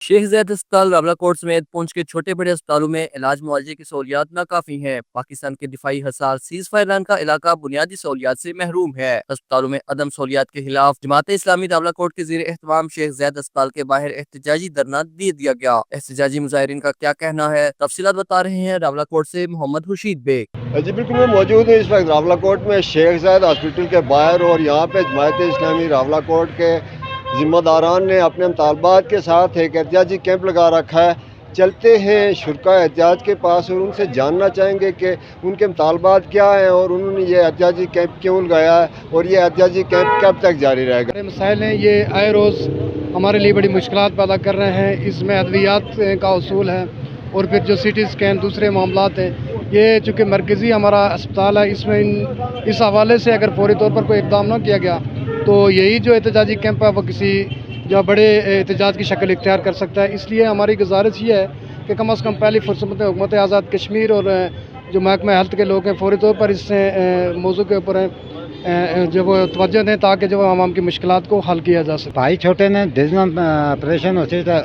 शेख ज़ैद अस्पताल रावलाकोट समेत पुंछ के छोटे बड़े अस्पतालों में इलाज मुआवजे की सहूलियात नाकाफी हैं। पाकिस्तान के दिफाई हसार सीज फायर लाइन का इलाका बुनियादी सहूलियात से महरूम है। अस्पतालों में अदम सहूलियात के खिलाफ जमात इस्लामी रावलाकोट के ज़ेर एहतमाम शेख ज़ैद अस्पताल के बाहर एहतजाजी धरना दे दिया गया। एहतजाजी मुजाहिरीन का क्या कहना है, तफसीलात बता रहे हैं रावलाकोट से मोहम्मद खुर्शीद बेग। जी बिल्कुल, मैं मौजूद हूँ इस वक्त रावलाकोट में शेख ज़ैद हॉस्पिटल के बाहर, और यहाँ पे जमात इस्लामी रावलाकोट के ज़िम्मेदारान ने अपने मुतालबात के साथ एक एहतियाजी कैंप लगा रखा है। चलते हैं शुरका एहतियाज के पास और उनसे जानना चाहेंगे कि उनके मुतालबात क्या हैं और उन्होंने ये एहतियाजी कैंप क्यों लगाया है और ये एहतियाजी कैंप कब तक जारी रहेगा। मसाइल हैं, ये आए रोज़ हमारे लिए बड़ी मुश्किलात पैदा कर रहे हैं। इसमें अद्वियात का उसूल है और फिर जो सी टी स्कैन दूसरे मामलात हैं, ये चूँकि मरकज़ी हमारा अस्पताल है, इसमें इस हवाले से अगर फौरी तौर पर कोई इक़दाम ना किया गया तो यही जो एहतजाजी कैंप है वो किसी जो बड़े एहतजाज की शक्ल इख्तियार कर सकता है। इसलिए हमारी गुजारिश ये है कि कम अज़ कम पहली फुर्सत में हुकूमत आज़ाद कश्मीर और जो महकमा हेल्थ के लोग हैं फौरी तौर पर इस मौजू के ऊपर जो वो तवज्जो दें ताकि जो आवाम की मुश्किलात को हल किया जा सके। भाई छोटे ने डिजनल ऑपरेशन होती तो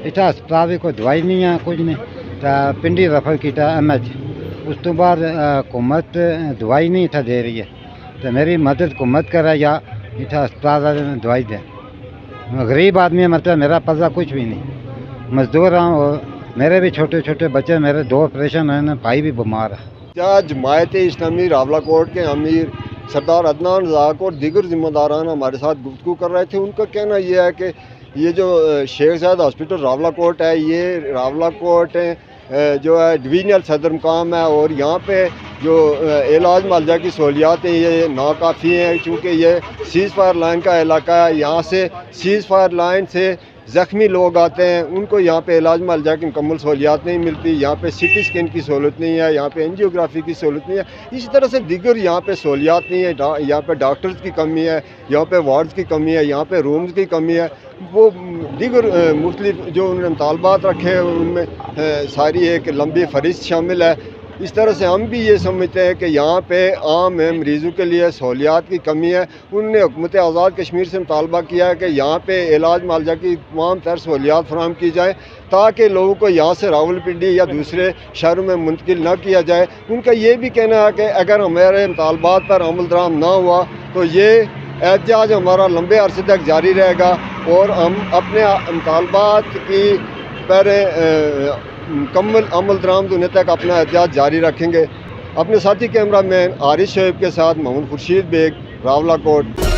इतना अस्पताल कोई दवाई नहीं है, कुछ नहीं तो पिंडी रेफर किया MH। उस तो बाद हुकूमत दवाई नहीं इतना दे रही है, तो मेरी मदद हुकूमत करे या इतना अस्पताल वाले दवाई दे। गरीब आदमी है, मतलब मेरा पता कुछ भी नहीं, मजदूर हूँ और मेरे भी छोटे छोटे बच्चे, मेरे 2 ऑपरेशन हैं, भाई भी बीमार है। क्या जमात इस्लामी रावलाकोट के अमीर सरदार अदनान रज़ाक और दीगर ज़िम्मेदारान हमारे साथ गुफ्तगू कर रहे थे। उनका कहना यह है कि ये जो शेख ज़ैद हॉस्पिटल रावलाकोट है, ये रावलाकोट जो है डिवीजनल सदर मुकाम है और यहाँ पे जो इलाज मुआवजा की सहूलियात हैं ये नाकाफ़ी हैं, चूँकि ये सीज़ फायर लाइन का इलाका है। यहाँ से सीज़ फायर लाइन से ज़ख्मी लोग आते हैं, उनको यहाँ पे इलाज मुआवजा की मुकम्मल सहूलियात नहीं मिलती। यहाँ पे CT स्कैन की सहूलत नहीं है, यहाँ पे एंजियोग्राफी की सहूलत नहीं है, इसी तरह से दीगर यहाँ पे सहूलियात नहीं है। यहाँ पे डॉक्टर्स की कमी है, यहाँ पे वार्ड्स की कमी है, यहाँ पे रूम्स की कमी है। वो दीगर मुख्तलिफ जो उन्होंने मुतालबात रखे हैं उनमें सारी एक लंबी फहरिस्त शामिल है। इस तरह से हम भी ये समझते हैं कि यहाँ पे आम मरीज़ों के लिए सहूलियात की कमी है। उन्होंने हुकूमत आज़ाद कश्मीर से मुतालबा किया है कि यहाँ पे इलाज मुआवजा की तमाम तर सहूलियात फराहम की जाए ताकि लोगों को यहाँ से रावलपिंडी या दूसरे शहरों में मुंतकिल न किया जाए। उनका ये भी कहना है कि अगर हमारे मुतालबात पर अमल दराम ना हुआ तो ये एहतजाज हमारा लंबे अरसे तक जारी रहेगा और हम अपने मुतालबात की पर मुकम्मल अमल दरामद होने तक अपना एहतियात जारी रखेंगे। अपने साथी कैमरा मैन आरिश शोएब के साथ मोहम्मद खुर्शीद बेग, रावलाकोट।